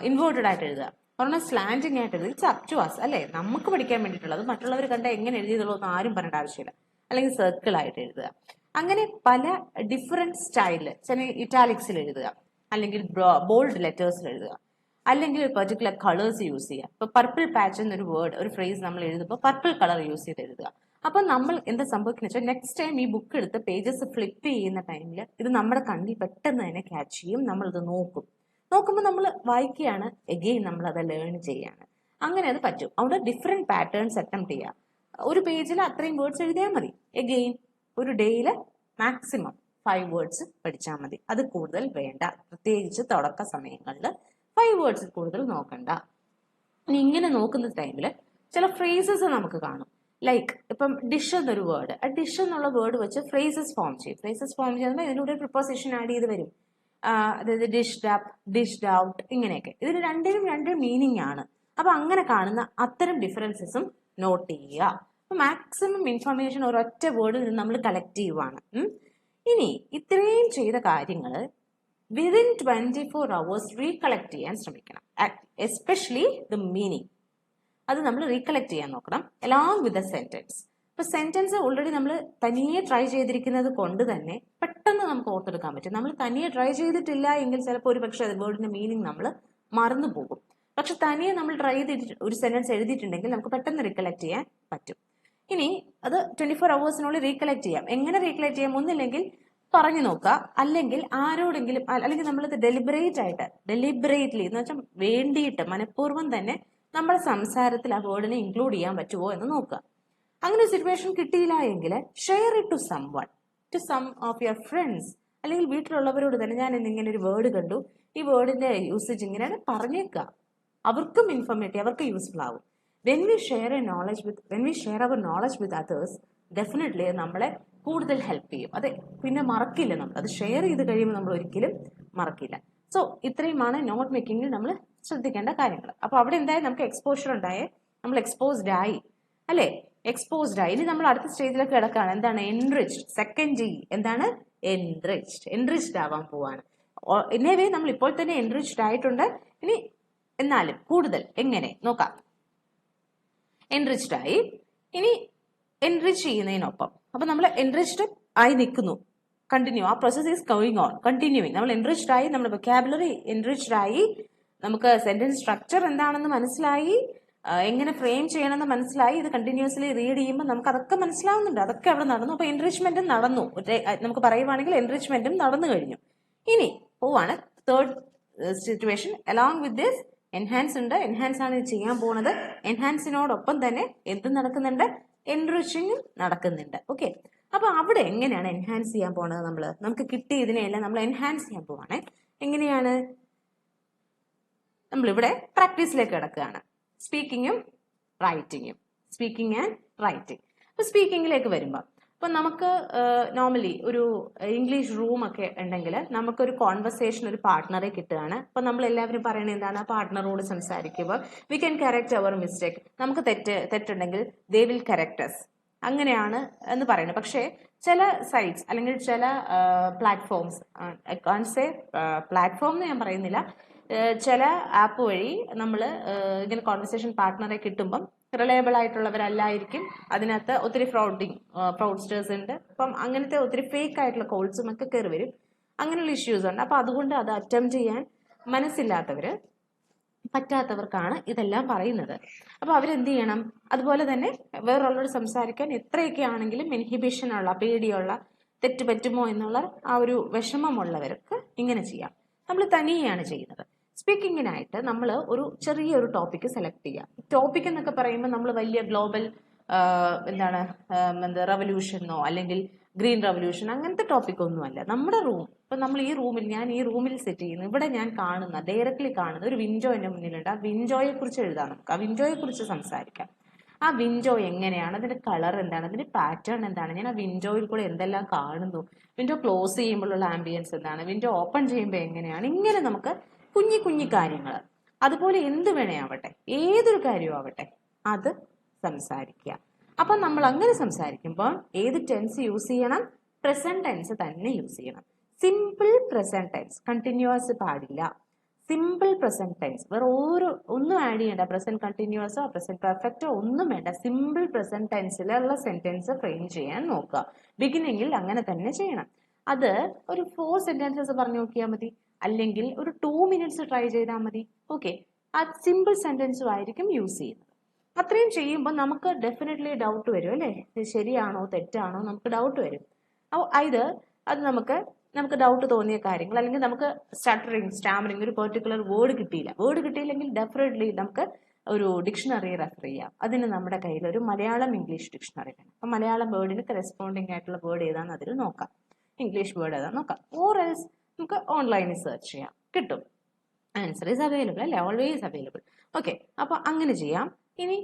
ഇൻവേർട്ടഡ് ആയിട്ട് എഴുതുക, ഒരെണ്ണം സ്ലാൻഡിങ് ആയിട്ട് എഴുതുക. ഇറ്റ്സ് അപ് ടു അസ്, അല്ലേ? നമുക്ക് പഠിക്കാൻ വേണ്ടിയിട്ടുള്ളത്. മറ്റുള്ളവർ കണ്ട എങ്ങനെ എഴുതിയതുള്ളൂ എന്ന് ആരും പറയേണ്ട ആവശ്യമില്ല. അല്ലെങ്കിൽ സർക്കിൾ ആയിട്ട് എഴുതുക. അങ്ങനെ പല ഡിഫറെന്റ് സ്റ്റൈലിൽ, ചില ഇറ്റാലിക്സിൽ എഴുതുക, അല്ലെങ്കിൽ ബോൾഡ് ലെറ്റേഴ്സിൽ എഴുതുക, അല്ലെങ്കിൽ ഒരു പെർട്ടിക്കുലർ കളേഴ്സ് യൂസ് ചെയ്യുക. ഇപ്പൊ പർപ്പിൾ പാച്ച് എന്നൊരു വേർഡ്, ഒരു ഫ്രേസ് നമ്മൾ എഴുതുമ്പോൾ പർപ്പിൾ കളർ യൂസ് ചെയ്ത് എഴുതുക. അപ്പൊ നമ്മൾ എന്താ സംഭവിക്കുന്നത് വെച്ചാൽ നെക്സ്റ്റ് ടൈം ഈ ബുക്ക് എടുത്ത് പേജസ് ഫ്ലിപ്പ് ചെയ്യുന്ന ടൈമിൽ ഇത് നമ്മുടെ കണ്ണിൽ പെട്ടെന്ന് തന്നെ ക്യാച്ച് ചെയ്യും. നമ്മളിത് നോക്കുമ്പോൾ നമ്മൾ വായിക്കുകയാണ്, എഗെയിൻ നമ്മൾ അത് ലേൺ ചെയ്യാണ്. അങ്ങനെ അത് പറ്റും. അവിടെ ഡിഫറെന്റ് പാറ്റേൺസ് അറ്റംപ്റ്റ് ചെയ്യുക. ഒരു പേജിൽ അത്രയും വേർഡ്സ് എഴുതിയാൽ മതി. എഗെയിൻ ഒരു ഡേയിൽ മാക്സിമം 5 വേർഡ്സ് പഠിച്ചാൽ മതി. അത് കൂടുതൽ വേണ്ട. പ്രത്യേകിച്ച് തുടക്ക സമയങ്ങളിൽ 5 വേർഡ്സ് കൂടുതൽ നോക്കണ്ട. ഇനി ഇങ്ങനെ നോക്കുന്ന ടൈമിൽ ചില ഫ്രേസസ് നമുക്ക് കാണും. ലൈക്ക് ഇപ്പം ഡിഷ് എന്നൊരു വേർഡ്, ആ ഡിഷ് എന്നുള്ള വേർഡ് വെച്ച് ഫ്രേസസ് ഫോം ചെയ്യും. ഫ്രേസസ് ഫോം ചെയ്യുമ്പോൾ ഇതിലൂടെ പ്രിപ്പോസിഷൻ ആഡ് ചെയ്ത് വരും. അതായത് ഡിഷ്ഡ് അപ്പ്, ഡിഷ്ഡ് ഔട്ട്, ഇങ്ങനെയൊക്കെ. ഇതിന് രണ്ട് മീനിങ് ആണ്. അപ്പൊ അങ്ങനെ കാണുന്ന അത്തരം ഡിഫറൻസസും നോട്ട് ചെയ്യുക. അപ്പൊ മാക്സിമം ഇൻഫർമേഷൻ ഒരൊറ്റ വേർഡിൽ നിന്ന് നമ്മൾ കളക്ട് ചെയ്യുവാണ്. ഇനി ഇത്രയും ചെയ്ത കാര്യങ്ങൾ വിതിൻ 24 hours റീകളക്ട് ചെയ്യാൻ ശ്രമിക്കണം. എസ്പെഷ്യലി ദ മീനിങ്, അത് നമ്മൾ റീകളക്ട് ചെയ്യാൻ നോക്കണം അലോങ് വിത്ത് ദ സെന്റൻസ്. ഇപ്പൊ സെന്റൻസ് ഓൾറെഡി നമ്മൾ തനിയെ ട്രൈ ചെയ്തിരിക്കുന്നത് കൊണ്ട് തന്നെ പെട്ടെന്ന് നമുക്ക് ഓർത്തെടുക്കാൻ പറ്റും. നമ്മൾ തനിയെ ട്രൈ ചെയ്തിട്ടില്ല എങ്കിൽ ചിലപ്പോൾ ഒരു പക്ഷേ വേർഡിന്റെ മീനിങ് നമ്മൾ മറന്നു പോകും. പക്ഷെ തനിയെ നമ്മൾ ട്രൈ ചെയ്തിട്ട് ഒരു സെന്റൻസ് എഴുതിയിട്ടുണ്ടെങ്കിൽ നമുക്ക് പെട്ടെന്ന് റീകളക്ട് ചെയ്യാൻ പറ്റും. ഇനി അത് 24 hours റീകളക്ട് ചെയ്യാം. എങ്ങനെ റീകളക്ട് ചെയ്യാം? ഒന്നില്ലെങ്കിൽ പറഞ്ഞു നോക്കുക, അല്ലെങ്കിൽ ആരോടെങ്കിലും, അല്ലെങ്കിൽ നമ്മളത് ഡെലിബറേറ്റ്ലി എന്ന് വെച്ചാൽ വേണ്ടിയിട്ട് മനഃപൂർവ്വം തന്നെ നമ്മുടെ സംസാരത്തിൽ ആ വേർഡിനെ ഇൻക്ലൂഡ് ചെയ്യാൻ പറ്റുമോ എന്ന് നോക്കുക. അങ്ങനെ ഒരു സിറ്റുവേഷൻ കിട്ടിയില്ല എങ്കിൽ share it to some of your friends, അല്ലെങ്കിൽ വീട്ടിലുള്ളവരോട് തന്നെ ഞാൻ ഇന്നിങ്ങനെ ഒരു വേർഡ് കണ്ടു, ഈ വേർഡിന്റെ യൂസേജ് ഇങ്ങനെയാണ് പറഞ്ഞേക്കുക. അവർക്കും ഇൻഫോർമേറ്റീവ്, അവർക്ക് യൂസ്ഫുൾ ആവും. When we share our knowledge with others, definitely നമ്മളെ കൂടുതൽ ഹെൽപ്പ് ചെയ്യും. അത് പിന്നെ മറക്കില്ല, നമ്മൾ അത് ഷെയർ ചെയ്ത് കഴിയുമ്പോൾ നമ്മൾ ഒരിക്കലും മറക്കില്ല. സോ ഇത്രയുമാണ് നോട്ട് മേക്കിങ്ങിൽ നമ്മൾ ശ്രദ്ധിക്കേണ്ട കാര്യങ്ങൾ. അപ്പോൾ അവിടെ എന്തായാലും നമുക്ക് എക്സ്പോഷർ ഉണ്ടായേ, നമ്മൾ എക്സ്പോസ്ഡ് ആയി അല്ലേ, എക്സ്പോസ്ഡ് ആയി. ഇനി നമ്മൾ അടുത്ത സ്റ്റേജിലേക്ക് കിടക്കുകയാണ്. എന്താണ്? എൻറിച്ച്ഡ്. സെക്കൻഡ് ജി എന്താണ്? എൻറിച്ച്ഡ് ആവാൻ പോവാണ്. എന്നവേ നമ്മൾ ഇപ്പോൾ തന്നെ എൻറിച്ച്ഡ് ആയിട്ടുണ്ട്. ഇനി എന്നാലും കൂടുതൽ എങ്ങനെ നോക്കാം. എൻറിച്ച്ഡ് ആയി, ഇനി എൻറിച്ച് ചെയ്യുന്നതിനൊപ്പം അപ്പൊ നമ്മൾ എൻറിച്ച്ഡ് ആയി നിൽക്കുന്നു, കണ്ടിന്യൂ, ആ process is going on, continuing. നമ്മൾ എൻറിച്ച്ഡ് ആയി, നമ്മുടെ വൊക്കാബുലറി എൻറിച്ച്ഡ് ആയി, നമുക്ക് സെന്റൻസ് സ്ട്രക്ചർ എന്താണെന്ന് മനസ്സിലായി, എങ്ങനെ ഫ്രെയിം ചെയ്യണമെന്ന് മനസ്സിലായി. ഇത് കണ്ടിന്യൂസ്ലി റീഡ് ചെയ്യുമ്പോൾ നമുക്ക് അതൊക്കെ മനസ്സിലാവുന്നുണ്ട്, അതൊക്കെ അവിടെ നടന്നു. അപ്പൊ എൻറിച്ച്മെന്റും നടന്നു, നമുക്ക് പറയുവാണെങ്കിൽ എൻറിച്ച്മെന്റും നടന്നു കഴിഞ്ഞു. ഇനി പോവാണ് third situation. Along with this enhance ഉണ്ട്. എൻഹാൻസ് ആണ് ഇത് ചെയ്യാൻ പോകുന്നത്. എൻഹാൻസിനോടൊപ്പം തന്നെ എന്ത് നടക്കുന്നുണ്ട്? എൻറിച്ചിങ്ങും നടക്കുന്നുണ്ട്. ഓക്കെ, അപ്പൊ അവിടെ എങ്ങനെയാണ് എൻഹാൻസ് ചെയ്യാൻ പോണത്? നമുക്ക് കിട്ടിയതിനെയല്ല നമ്മൾ എൻഹാൻസ് ചെയ്യാൻ പോവാണ്. എങ്ങനെയാണ്? നമ്മളിവിടെ പ്രാക്ടീസിലേക്ക് കിടക്കുകയാണ്. സ്പീക്കിങ്ങും റൈറ്റിങ്ങും, സ്പീക്കിംഗ് ആൻഡ് റൈറ്റിംഗ്. അപ്പൊ സ്പീക്കിങ്ങിലേക്ക് വരുമ്പോൾ അപ്പൊ നമുക്ക് നോർമലി ഒരു ഇംഗ്ലീഷ് റൂം ഒക്കെ ഉണ്ടെങ്കിൽ നമുക്കൊരു കോൺവെർസേഷൻ, ഒരു പാർട്ട്ണറെ കിട്ടുകയാണ്. അപ്പൊ നമ്മൾ എല്ലാവരും പറയുന്നത് എന്താണ്? പാർട്ട്ണറോട് സംസാരിക്കുമ്പോൾ we can correct our mistake. നമുക്ക് തെറ്റുണ്ടെങ്കിൽ ദേ വിൽ കറക്റ്റ് അസ്, അങ്ങനെയാണ് എന്ന് പറയുന്നത്. പക്ഷേ ചില സൈറ്റ്സ് അല്ലെങ്കിൽ ചില പ്ലാറ്റ്ഫോംസ്, കാൺസേ പ്ലാറ്റ്ഫോം എന്ന് ഞാൻ പറയുന്നില്ല, ചില ആപ്പ് വഴി നമ്മൾ ഇങ്ങനെ കോൺവെർസേഷൻ പാർട്ട്ണറെ കിട്ടുമ്പം റിലയബിൾ ആയിട്ടുള്ളവരല്ലായിരിക്കും. അതിനകത്ത് ഒത്തിരി ഫ്രോഡ്സ്റ്റേഴ്സ് ഉണ്ട്. അപ്പം അങ്ങനത്തെ ഒത്തിരി ഫേക്ക് ആയിട്ടുള്ള കോൾസും ഒക്കെ കയറി വരും. അങ്ങനെയുള്ള ഇഷ്യൂസ് ഉണ്ട്. അപ്പൊ അതുകൊണ്ട് അത് അറ്റംപ്റ്റ് ചെയ്യാൻ മനസ്സില്ലാത്തവര്, പറ്റാത്തവർക്കാണ് ഇതെല്ലാം പറയുന്നത്. അപ്പൊ അവരെന്ത് ചെയ്യണം? അതുപോലെ തന്നെ വേറൊരാളോട് സംസാരിക്കാൻ എത്രയൊക്കെ ആണെങ്കിലും ഇൻഹിബിഷനുള്ള, പേടിയുള്ള, തെറ്റ് പറ്റുമോ എന്നുള്ള ആ ഒരു വിഷമമുള്ളവർക്ക് ഇങ്ങനെ ചെയ്യാം. നമ്മൾ തനിയാണ് ചെയ്യുന്നത്. സ്പീക്കിങ്ങിനായിട്ട് നമ്മൾ ഒരു ചെറിയൊരു ടോപ്പിക്ക് സെലക്ട് ചെയ്യാം. ടോപ്പിക് എന്നൊക്കെ പറയുമ്പോൾ നമ്മൾ വലിയ ഗ്ലോബൽ റവല്യൂഷനോ അല്ലെങ്കിൽ ഗ്രീൻ റവല്യൂഷൻ അങ്ങനത്തെ ടോപ്പിക് ഒന്നുമല്ല. നമ്മുടെ റൂം, ഇപ്പൊ നമ്മൾ ഞാൻ ഈ റൂമിൽ സെറ്റ് ചെയ്യുന്നു, ഇവിടെ ഞാൻ കാണുന്ന, ഡയറക്ട്ലി കാണുന്ന ഒരു വിൻഡോ എന്റെ മുന്നിലുണ്ട്. ആ വിൻഡോയെ കുറിച്ച് എഴുതാം, നമുക്ക് ആ വിൻഡോയെ കുറിച്ച് സംസാരിക്കാം. ആ വിൻഡോ എങ്ങനെയാണ്, അതിന്റെ കളർ എന്താണ്, അതിന്റെ പാറ്റേൺ എന്താണ്, ഞാൻ ആ വിൻഡോയിൽ കൂടെ എന്തെല്ലാം കാണുന്നു, വിൻഡോ ക്ലോസ് ചെയ്യുമ്പോഴുള്ള ആംബിയൻസ് എന്താണ്, വിൻഡോ ഓപ്പൺ ചെയ്യുമ്പോൾ എങ്ങനെയാണ്, ഇങ്ങനെ നമുക്ക് കുഞ്ഞി കുഞ്ഞി കാര്യങ്ങൾ, അതുപോലെ എന്ത് വേണേ ആവട്ടെ, ഏതൊരു കാര്യവും ആവട്ടെ, അത് സംസാരിക്കുക. അപ്പൊ നമ്മൾ അങ്ങനെ സംസാരിക്കുമ്പോൾ ഏത് ടെൻസ് യൂസ് ചെയ്യണം? പ്രസന്റ് ടെൻസ് തന്നെ യൂസ് ചെയ്യണം. സിമ്പിൾ പ്രസന്റ് ടെൻസ്, കണ്ടിന്യൂസ് പാടില്ല. സിമ്പിൾ പ്രസന്റ് ടെൻസ്, വേറെ ഒന്നും ആഡ് ചെയ്യേണ്ട. പ്രസന്റ് കണ്ടിന്യൂസോ പ്രസന്റ് പെർഫെക്റ്റോ ഒന്നും വേണ്ട. സിമ്പിൾ പ്രസന്റ് ടെൻസിലുള്ള സെന്റൻസ് ഫ്രെയിം ചെയ്യാൻ നോക്കുക. ബിഗിനിങ്ങിൽ അങ്ങനെ തന്നെ ചെയ്യണം. അത് ഒരു 4 സെന്റൻസസ് പറഞ്ഞു നോക്കിയാൽ മതി, അല്ലെങ്കിൽ ഒരു 2 മിനിറ്റ്സ് ട്രൈ ചെയ്താൽ മതി. ഓക്കെ, ആ സിമ്പിൾ സെന്റൻസും ആയിരിക്കും യൂസ് ചെയ്യുന്നത്. അത്രയും ചെയ്യുമ്പോൾ നമുക്ക് ഡെഫിനറ്റ്ലി ഡൗട്ട് വരും, അല്ലേ, ഇത് ശരിയാണോ തെറ്റാണോ, നമുക്ക് ഡൗട്ട് വരും. അത് നമുക്ക് ഡൗട്ട് തോന്നിയ കാര്യങ്ങൾ, അല്ലെങ്കിൽ നമുക്ക് സ്റ്റാമറിങ്, ഒരു പെർട്ടിക്കുലർ വേർഡ് കിട്ടിയില്ലെങ്കിൽ ഡെഫിനറ്റ്ലി നമുക്ക് ഒരു ഡിക്ഷണറി റെഫർ ചെയ്യാം. അതിന് നമ്മുടെ കയ്യിൽ ഒരു മലയാളം ഇംഗ്ലീഷ് ഡിക്ഷണറി വേണം. അപ്പം മലയാളം വേർഡിന് കറസ്പോണ്ടിങ് ആയിട്ടുള്ള വേർഡ് ഏതാണെന്ന് അതിൽ നോക്കാം, ഇംഗ്ലീഷ് വേർഡ് ഏതാണെന്ന് നോക്കാം. ഓർ എൽസ് നമുക്ക് ഓൺലൈനിൽ സെർച്ച് ചെയ്യാം, കിട്ടും. ആൻസർ ഈസ് അവൈലബിൾ, അല്ലേ, ഓൾവേസ് അവൈലബിൾ. ഓക്കെ, അപ്പൊ അങ്ങനെ ചെയ്യാം. ഇനി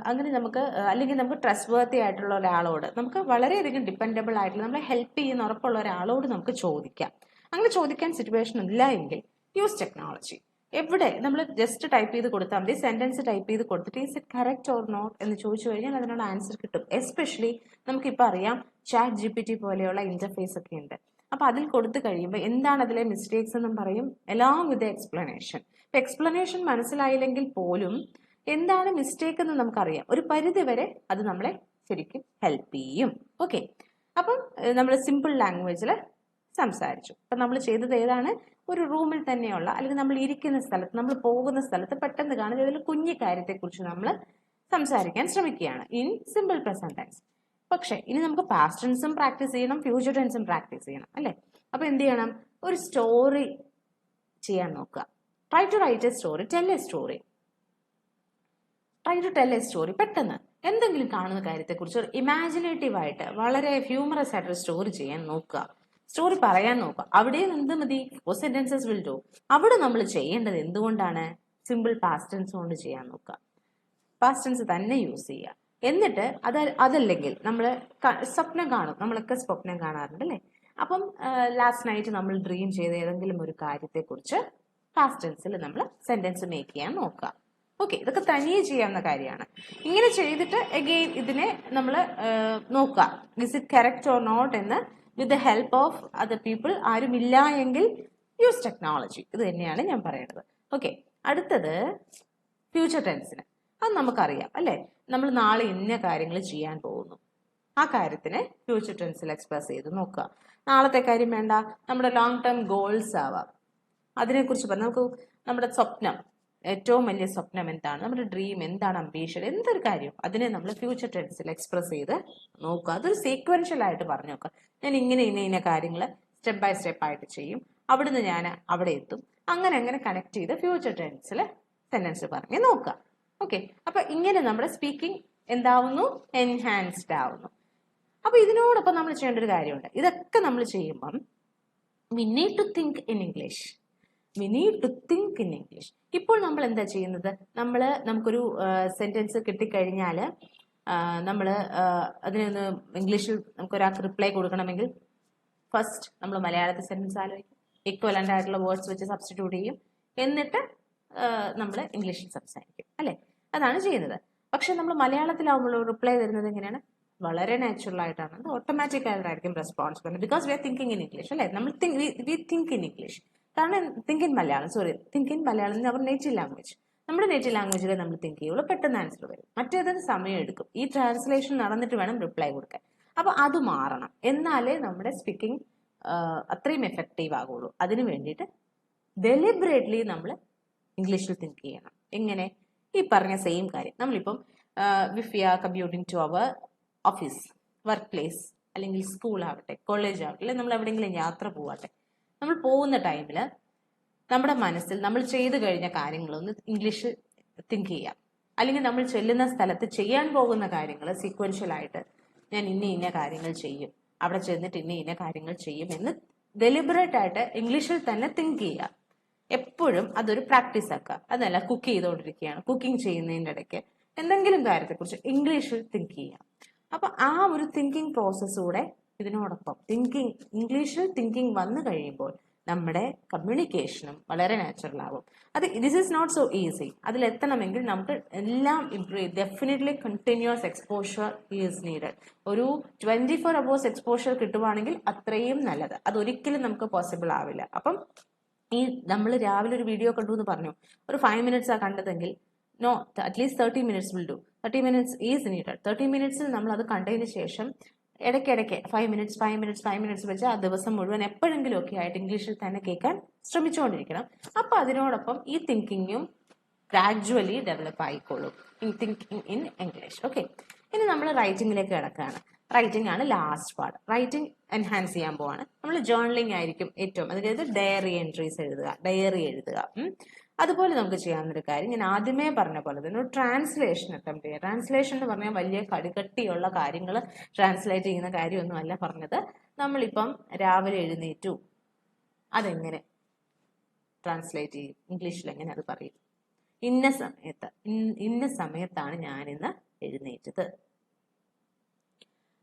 അങ്ങനെ നമുക്ക്, അല്ലെങ്കിൽ നമുക്ക് ട്രസ്റ്റ് വർത്തി ആയിട്ടുള്ള ഒരാളോട്, നമുക്ക് വളരെയധികം ഡിപ്പെൻഡബിൾ ആയിട്ടുള്ള, നമ്മളെ ഹെൽപ്പ് ചെയ്യുന്ന ഉറപ്പുള്ള ഒരാളോട് നമുക്ക് ചോദിക്കാം. അങ്ങനെ ചോദിക്കാൻ സിറ്റുവേഷൻ ഇല്ല എങ്കിൽ യൂസ് ടെക്നോളജി. എവിടെ നമ്മൾ ജസ്റ്റ് ടൈപ്പ് ചെയ്ത് കൊടുത്താൽ മതി, സെന്റൻസ് ടൈപ്പ് ചെയ്ത് കൊടുത്തിട്ട് is it correct or not എന്ന് ചോദിച്ചു കഴിഞ്ഞാൽ അതിനുള്ള ആൻസർ കിട്ടും. എസ്പെഷ്യലി നമുക്കിപ്പോൾ അറിയാം ചാറ്റ് GPT പോലെയുള്ള ഇന്റർഫേസ് ഒക്കെ ഉണ്ട്. അപ്പൊ അതിൽ കൊടുത്തു കഴിയുമ്പോൾ എന്താണ് അതിലെ മിസ്റ്റേക്സ് എന്നും പറയും, എലോങ് വിത്ത് എക്സ്പ്ലനേഷൻ. എക്സ്പ്ലനേഷൻ മനസ്സിലായില്ലെങ്കിൽ പോലും എന്താണ് മിസ്റ്റേക്ക് എന്ന് നമുക്കറിയാം. ഒരു പരിധി വരെ അത് നമ്മളെ ശരിക്കും ഹെൽപ്പ് ചെയ്യും. ഓക്കെ, അപ്പം നമ്മൾ സിമ്പിൾ ലാംഗ്വേജിൽ സംസാരിച്ചു. അപ്പം നമ്മൾ ചെയ്തത് ഏതാണ്? ഒരു റൂമിൽ തന്നെയുള്ള, അല്ലെങ്കിൽ നമ്മൾ ഇരിക്കുന്ന സ്ഥലത്ത്, നമ്മൾ പോകുന്ന സ്ഥലത്ത് പെട്ടെന്ന് കാണുന്ന ഏതെങ്കിലും കുഞ്ഞു കാര്യത്തെക്കുറിച്ച് നമ്മൾ സംസാരിക്കാൻ ശ്രമിക്കുകയാണ് ഇൻ സിമ്പിൾ പ്രസന്റ് ടെൻസ്. പക്ഷെ ഇനി നമുക്ക് പാസ്റ്റ് ടെൻസും പ്രാക്ടീസ് ചെയ്യണം, ഫ്യൂച്ചർ ടെൻസും പ്രാക്ടീസ് ചെയ്യണം, അല്ലേ? അപ്പൊ എന്ത് ചെയ്യണം? ഒരു സ്റ്റോറി ചെയ്യാൻ നോക്കുക. Try to write a story, tell a story. Try to tell a story. പെട്ടെന്ന് എന്തെങ്കിലും കാണുന്ന കാര്യത്തെക്കുറിച്ച് ഒരു ഇമാജിനേറ്റീവ് ആയിട്ട്, വളരെ ഹ്യൂമറസ് ആയിട്ടൊരു സ്റ്റോറി ചെയ്യാൻ നോക്കുക, സ്റ്റോറി പറയാൻ നോക്കുക. അവിടെയും എന്ത് മതി? 4 സെന്റൻസസ് വിൽ ഡു. അവിടെ നമ്മൾ ചെയ്യേണ്ടത് എന്തുകൊണ്ടാണ്? സിമ്പിൾ പാസ്റ്റ് ടെൻസ് കൊണ്ട് ചെയ്യാൻ നോക്കുക, പാസ്റ്റ് ടെൻസ് തന്നെ യൂസ് ചെയ്യുക. എന്നിട്ട് അതല്ലെങ്കിൽ നമ്മൾ സ്വപ്നം കാണും, നമ്മളൊക്കെ സ്വപ്നം കാണാറുണ്ട് അല്ലേ? അപ്പം ലാസ്റ്റ് നൈറ്റ് നമ്മൾ ഡ്രീം ചെയ്ത ഏതെങ്കിലും ഒരു കാര്യത്തെക്കുറിച്ച് പാസ്റ്റ് ടെൻസിൽ നമ്മൾ സെന്റൻസ് മേക്ക് ചെയ്യാൻ നോക്കുക. ഓക്കെ, ഇതൊക്കെ തനിയെ ചെയ്യാവുന്ന കാര്യമാണ്. ഇങ്ങനെ ചെയ്തിട്ട് അഗെയിൻ ഇതിനെ നമ്മൾ നോക്കുക, is it correct or not എന്ന് with the help of other people. ആരുമില്ല എങ്കിൽ യൂസ് ടെക്നോളജി. ഇത് തന്നെയാണ് ഞാൻ പറയുന്നത്. ഓക്കെ, അടുത്തത് ഫ്യൂച്ചർ ടെൻസിന്. അത് നമുക്കറിയാം അല്ലേ? നമ്മൾ നാളെ ഇന്ന കാര്യങ്ങൾ ചെയ്യാൻ പോകുന്നു, ആ കാര്യത്തിനെ ഫ്യൂച്ചർ ടെൻസിൽ എക്സ്പ്രസ് ചെയ്ത് നോക്കുക. നാളത്തെ കാര്യം വേണ്ട, നമ്മുടെ ലോങ് ടേം ഗോൾസ് ആവാം, അതിനെക്കുറിച്ച് പറഞ്ഞാൽ നമുക്ക് നമ്മുടെ സ്വപ്നം, ഏറ്റവും വലിയ സ്വപ്നം എന്താണ്, നമ്മുടെ ഡ്രീം എന്താണ്, അംബീഷൻ, എന്തൊരു കാര്യം അതിനെ നമ്മൾ ഫ്യൂച്ചർ ടെൻസിൽ എക്സ്പ്രസ് ചെയ്ത് നോക്കുക. അതൊരു സീക്വൻഷ്യൽ ആയിട്ട് പറഞ്ഞു നോക്കുക. ഞാൻ ഇങ്ങനെ ഇന്ന കാര്യങ്ങൾ സ്റ്റെപ്പ് ബൈ സ്റ്റെപ്പ് ആയിട്ട് ചെയ്യും, അവിടുന്ന് ഞാൻ അവിടെ എത്തും, അങ്ങനെ കണക്ട് ചെയ്ത് ഫ്യൂച്ചർ ടെൻസിൽ സെന്റൻസ് പറഞ്ഞ് നോക്കുക. ഓക്കെ, അപ്പൊ ഇങ്ങനെ നമ്മുടെ സ്പീക്കിംഗ് എന്താവുന്നു, എൻഹാൻസ്ഡ് ആവുന്നു. അപ്പൊ ഇതിനോടൊപ്പം നമ്മൾ ചെയ്യേണ്ട ഒരു കാര്യമുണ്ട്. ഇതൊക്കെ നമ്മൾ ചെയ്യുമ്പം we need to think in English. ഇപ്പോൾ നമ്മൾ എന്താ ചെയ്യുന്നത്, നമുക്കൊരു സെന്റൻസ് കിട്ടിക്കഴിഞ്ഞാൽ നമ്മൾ അതിനൊന്ന് ഇംഗ്ലീഷിൽ നമുക്കൊരാൾക്ക് റിപ്ലൈ കൊടുക്കണമെങ്കിൽ ഫസ്റ്റ് നമ്മൾ മലയാളത്തിൽ സെന്റൻസ് ആലോചിക്കും, ഇക്വലന്റ് ആയിട്ടുള്ള വേർഡ്സ് വെച്ച് സബ്സ്റ്റിറ്റ്യൂട്ട് ചെയ്യും, എന്നിട്ട് നമ്മൾ ഇംഗ്ലീഷിൽ സംസാരിക്കും അല്ലെ? അതാണ് ചെയ്യുന്നത്. പക്ഷെ നമ്മൾ മലയാളത്തിലാവുമ്പോൾ റിപ്ലൈ തരുന്നത് എങ്ങനെയാണ്? വളരെ നാച്ചുറൽ ആയിട്ടാണ്, അത് ഓട്ടോമാറ്റിക് ആയിട്ടായിരിക്കും റെസ്പോൺസ് വരുന്നത്. Because we are thinking in English അല്ലെ? നമ്മൾ തിങ്ക് ഇൻ ഇംഗ്ലീഷ്. കാരണം think in Malayalam our native language. നമ്മുടെ നേറ്റീവ് ലാംഗ്വേജിൽ നമ്മൾ തിങ്ക് ചെയ്യുള്ളൂ, പെട്ടെന്ന് ആൻസർ വരും. മറ്റേതൊരു സമയം എടുക്കും, ഈ ട്രാൻസ്ലേഷൻ നടന്നിട്ട് വേണം റിപ്ലൈ കൊടുക്കാൻ. അപ്പൊ അത് മാറണം, എന്നാലേ നമ്മുടെ സ്പീക്കിംഗ് അത്രയും എഫക്റ്റീവ് ആകുള്ളൂ. അതിനു വേണ്ടിയിട്ട് ഡെലിബറേറ്റ്ലി നമ്മൾ ഇംഗ്ലീഷിൽ തിങ്ക് ചെയ്യണം. എങ്ങനെ? ഈ പറഞ്ഞ സെയിം കാര്യം നമ്മളിപ്പം if we are commuting to our office, work place, അല്ലെങ്കിൽ സ്കൂൾ ആവട്ടെ, കോളേജ് ആവട്ടെ, അല്ലെങ്കിൽ നമ്മൾ എവിടെയെങ്കിലും യാത്ര പോവാട്ടെ, നമ്മൾ പോകുന്ന ടൈമിൽ നമ്മുടെ മനസ്സിൽ നമ്മൾ ചെയ്തു കഴിഞ്ഞ കാര്യങ്ങളൊന്ന് ഇംഗ്ലീഷിൽ തിങ്ക് ചെയ്യാം. അല്ലെങ്കിൽ നമ്മൾ ചെല്ലുന്ന സ്ഥലത്ത് ചെയ്യാൻ പോകുന്ന കാര്യങ്ങൾ സീക്വൻഷ്യലായിട്ട് ഞാൻ ഇന്ന കാര്യങ്ങൾ ചെയ്യും, അവിടെ ചെന്നിട്ട് ഇന്ന കാര്യങ്ങൾ ചെയ്യും എന്ന് ഡെലിബറേറ്റ് ആയിട്ട് ഇംഗ്ലീഷിൽ തന്നെ തിങ്ക് ചെയ്യുക. എപ്പോഴും അതൊരു പ്രാക്ടീസ് ആക്കുക. അതല്ല കുക്ക് ചെയ്തുകൊണ്ടിരിക്കുകയാണ്, കുക്കിംഗ് ചെയ്യുന്നതിൻ്റെ ഇടയ്ക്ക് എന്തെങ്കിലും കാര്യത്തെക്കുറിച്ച് ഇംഗ്ലീഷിൽ തിങ്ക് ചെയ്യാം. അപ്പൊ ആ ഒരു തിങ്കിങ് പ്രോസസ്സൂടെ ഇതിനോടൊപ്പം ഇംഗ്ലീഷിൽ തിങ്കിങ് വന്നു കഴിയുമ്പോൾ നമ്മുടെ കമ്മ്യൂണിക്കേഷനും വളരെ നാച്ചുറൽ ആകും. This is not so easy. അതിലെത്തണമെങ്കിൽ നമുക്ക് എല്ലാം improve. Definitely continuous exposure is needed. ഒരു 24 hours എക്സ്പോഷർ കിട്ടുവാണെങ്കിൽ അത്രയും നല്ലത്. അതൊരിക്കലും നമുക്ക് പോസിബിൾ ആവില്ല. അപ്പം ഈ നമ്മൾ രാവിലെ ഒരു വീഡിയോ കണ്ടു എന്ന് പറഞ്ഞു, ഒരു 5 minutes ആ കണ്ടതെങ്കിൽ no, at least 30 minutes will do. 30 minutes is needed. 30 minutes നമ്മൾ അത് കണ്ടതിന് ശേഷം ഇടയ്ക്കിടയ്ക്ക് 5 minutes വെച്ച് ആ ദിവസം മുഴുവൻ എപ്പോഴെങ്കിലും ഒക്കെ ആയിട്ട് ഇംഗ്ലീഷിൽ തന്നെ കേൾക്കാൻ ശ്രമിച്ചുകൊണ്ടിരിക്കണം. അപ്പൊ അതിനോടൊപ്പം ഈ തിങ്കിങ്ങും ഗ്രാജുവലി ഡെവലപ്പ് ആയിക്കോളും, തിങ്കിങ് ഇൻ ഇംഗ്ലീഷ്. ഓക്കെ, ഇനി നമ്മൾ റൈറ്റിംഗിലേക്ക് കിടക്കുകയാണ്. റൈറ്റിംഗ് ആണ് ലാസ്റ്റ് പാർട്ട്. റൈറ്റിംഗ് എൻഹാൻസ് ചെയ്യാൻ പോവാണ്. നമ്മൾ ജേർണലിംഗ് ആയിരിക്കും ഏറ്റവും, അതായത് ഡയറി എൻട്രീസ് എഴുതുക, ഡയറി എഴുതുക. അതുപോലെ നമുക്ക് ചെയ്യാവുന്നൊരു കാര്യം ഞാൻ ആദ്യമേ പറഞ്ഞ പോലെ തന്നെ ഒരു ട്രാൻസ്ലേഷൻ അറ്റംപ്റ്റ് ചെയ്യുക. ട്രാൻസ്ലേഷൻ എന്ന് പറഞ്ഞാൽ വലിയ കടുകട്ടിയുള്ള കാര്യങ്ങൾ ട്രാൻസ്ലേറ്റ് ചെയ്യുന്ന കാര്യമൊന്നും അല്ല പറഞ്ഞത്. നമ്മളിപ്പം രാവിലെ എഴുന്നേറ്റു, അതെങ്ങനെ ട്രാൻസ്ലേറ്റ് ചെയ്യും, ഇംഗ്ലീഷിൽ എങ്ങനെ അത് പറയും? ഇന്ന സമയത്താണ് ഞാനിന്ന് എഴുന്നേറ്റത്.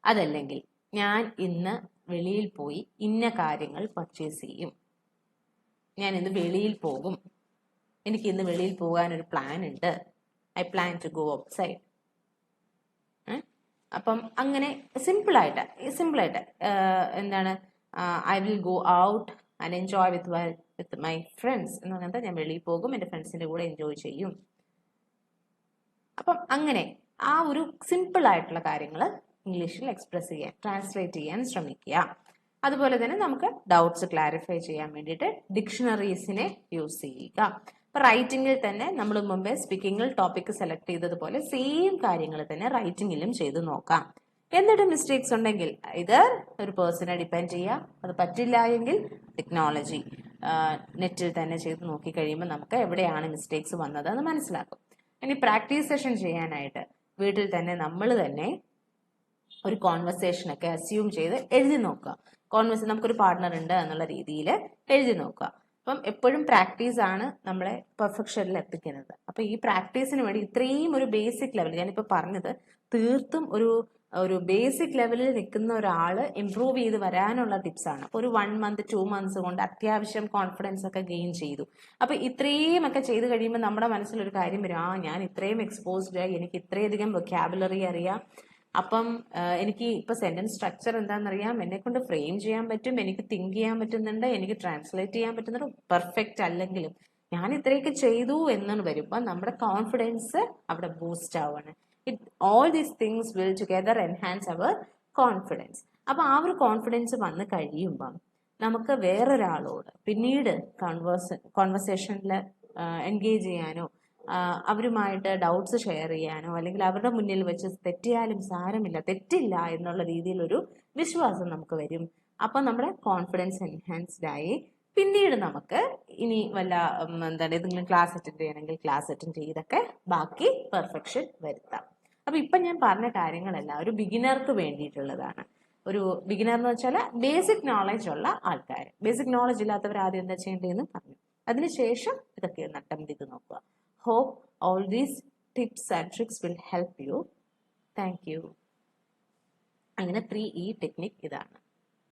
അതല്ലെങ്കിൽ ഞാൻ ഇന്ന് വെളിയിൽ പോയി ഇന്ന കാര്യങ്ങൾ പർച്ചേസ് ചെയ്യും. ഞാൻ ഇന്ന് വെളിയിൽ പോകും, എനിക്ക് ഇന്ന് വെളിയിൽ പോകാൻ ഒരു പ്ലാൻ ഉണ്ട്. I plan to go outside. അപ്പം അങ്ങനെ സിമ്പിളായിട്ട് എന്താണ്, I will go out and enjoy with my friends എന്ന് പറഞ്ഞാൽ ഞാൻ വെളിയിൽ പോകും, എൻ്റെ ഫ്രണ്ട്സിൻ്റെ കൂടെ എൻജോയ് ചെയ്യും. അപ്പം അങ്ങനെ ആ ഒരു സിമ്പിൾ ആയിട്ടുള്ള കാര്യങ്ങൾ ഇംഗ്ലീഷിൽ എക്സ്പ്രസ് ചെയ്യാൻ, ട്രാൻസ്ലേറ്റ് ചെയ്യാൻ ശ്രമിക്കുക. അതുപോലെ തന്നെ നമുക്ക് ഡൗട്ട്സ് ക്ലാരിഫൈ ചെയ്യാൻ വേണ്ടിയിട്ട് ഡിക്ഷണറീസിനെ യൂസ് ചെയ്യുക. ഇപ്പൊ റൈറ്റിംഗിൽ തന്നെ നമ്മൾ മുമ്പേ സ്പീക്കിംഗിൽ ടോപ്പിക് സെലക്ട് ചെയ്തതുപോലെ സെയിം കാര്യങ്ങൾ തന്നെ റൈറ്റിംഗിലും ചെയ്ത് നോക്കാം. എന്നിട്ട് മിസ്റ്റേക്സ് ഉണ്ടെങ്കിൽ ഇത് ഒരു പേഴ്സണെ ഡിപ്പെൻഡ് ചെയ്യുക. അത് പറ്റില്ല എങ്കിൽ ടെക്നോളജി നെറ്റിൽ തന്നെ ചെയ്ത് നോക്കി കഴിയുമ്പോൾ നമുക്ക് എവിടെയാണ് മിസ്റ്റേക്സ് വന്നത് എന്ന് മനസ്സിലാക്കും. ഇനി പ്രാക്ടീസ് സെഷൻ ചെയ്യാനായിട്ട് വീട്ടിൽ തന്നെ നമ്മൾ തന്നെ ഒരു കോൺവെർസേഷനൊക്കെ അസ്യൂം ചെയ്ത് എഴുതി നോക്കുക. നമുക്കൊരു പാർട്ട്ണർ ഉണ്ട് എന്നുള്ള രീതിയിൽ എഴുതി നോക്കുക. അപ്പം എപ്പോഴും പ്രാക്ടീസ് ആണ് നമ്മളെ പെർഫെക്ഷനിൽ എത്തിക്കുന്നത്. അപ്പൊ ഈ പ്രാക്ടീസിന് വേണ്ടി ഇത്രയും ഒരു ബേസിക് ലെവൽ ഞാനിപ്പോൾ പറഞ്ഞത് തീർത്തും ഒരു ബേസിക് ലെവലിൽ നിൽക്കുന്ന ഒരാൾ ഇമ്പ്രൂവ് ചെയ്ത് വരാനുള്ള ടിപ്സാണ്. അപ്പോൾ ഒരു 1 month 2 months കൊണ്ട് അത്യാവശ്യം കോൺഫിഡൻസ് ഒക്കെ ഗെയിൻ ചെയ്തു. അപ്പോൾ ഇത്രയും ഒക്കെ ചെയ്ത് കഴിയുമ്പോൾ നമ്മുടെ മനസ്സിലൊരു കാര്യം വരും, ഞാൻ ഇത്രയും എക്സ്പോസ്ഡ് ആയി, എനിക്ക് ഇത്രയധികം വൊക്കാബുലറി അറിയാം, അപ്പം എനിക്ക് ഇപ്പൊ സെന്റൻസ് സ്ട്രക്ചർ എന്താണെന്നറിയാം, എന്നെ കൊണ്ട് ഫ്രെയിം ചെയ്യാൻ പറ്റും, എനിക്ക് തിങ്ക് ചെയ്യാൻ പറ്റുന്നുണ്ട്, എനിക്ക് ട്രാൻസ്ലേറ്റ് ചെയ്യാൻ പറ്റുന്നുണ്ട്. പെർഫെക്റ്റ് അല്ലെങ്കിലും ഞാൻ ഇത്രയൊക്കെ ചെയ്തു എന്നാണ് വരുമ്പോൾ നമ്മുടെ കോൺഫിഡൻസ് അവിടെ ബൂസ്റ്റ് ആവുകയാണ്. All these things will together enhance our confidence. അപ്പൊ ആ ഒരു കോൺഫിഡൻസ് വന്ന് കഴിയുമ്പം നമുക്ക് വേറൊരാളോട് പിന്നീട് കോൺവെർസേഷനിൽ എൻഗേജ് ചെയ്യാനോ അവരുമായിട്ട് ഡൗട്ട്സ് ഷെയർ ചെയ്യാനോ അല്ലെങ്കിൽ അവരുടെ മുന്നിൽ വെച്ച് തെറ്റിയാലും സാരമില്ല, തെറ്റില്ല എന്നുള്ള രീതിയിലൊരു വിശ്വാസം നമുക്ക് വരും. അപ്പം നമ്മുടെ കോൺഫിഡൻസ് എൻഹാൻസ്ഡ് ആയി പിന്നീട് നമുക്ക് ഇനി വല്ല ഏതെങ്കിലും ക്ലാസ് അറ്റൻഡ് ചെയ്യണമെങ്കിൽ ക്ലാസ് അറ്റൻഡ് ചെയ്തൊക്കെ ബാക്കി പെർഫെക്ഷൻ വരുത്താം. അപ്പൊ ഇപ്പം ഞാൻ പറഞ്ഞ കാര്യങ്ങളെല്ലാം ഒരു ബിഗിനർക്ക് വേണ്ടിയിട്ടുള്ളതാണ്. ഒരു ബിഗിനർ എന്ന് വെച്ചാൽ ബേസിക് നോളജ് ഉള്ള ആൾക്കാർ. ബേസിക് നോളജ് ഇല്ലാത്തവർ ആദ്യം എന്താ ചെയ്യേണ്ടതെന്ന് പറഞ്ഞു. അതിനുശേഷം ഇതൊക്കെ ഒന്ന് അറ്റംപ്റ്റ് ചെയ്ത് നോക്കുക. Hope all these tips and tricks will help you. Thank you. അങ്ങനെ 3E ടെക്നിക് ഇതാണ്.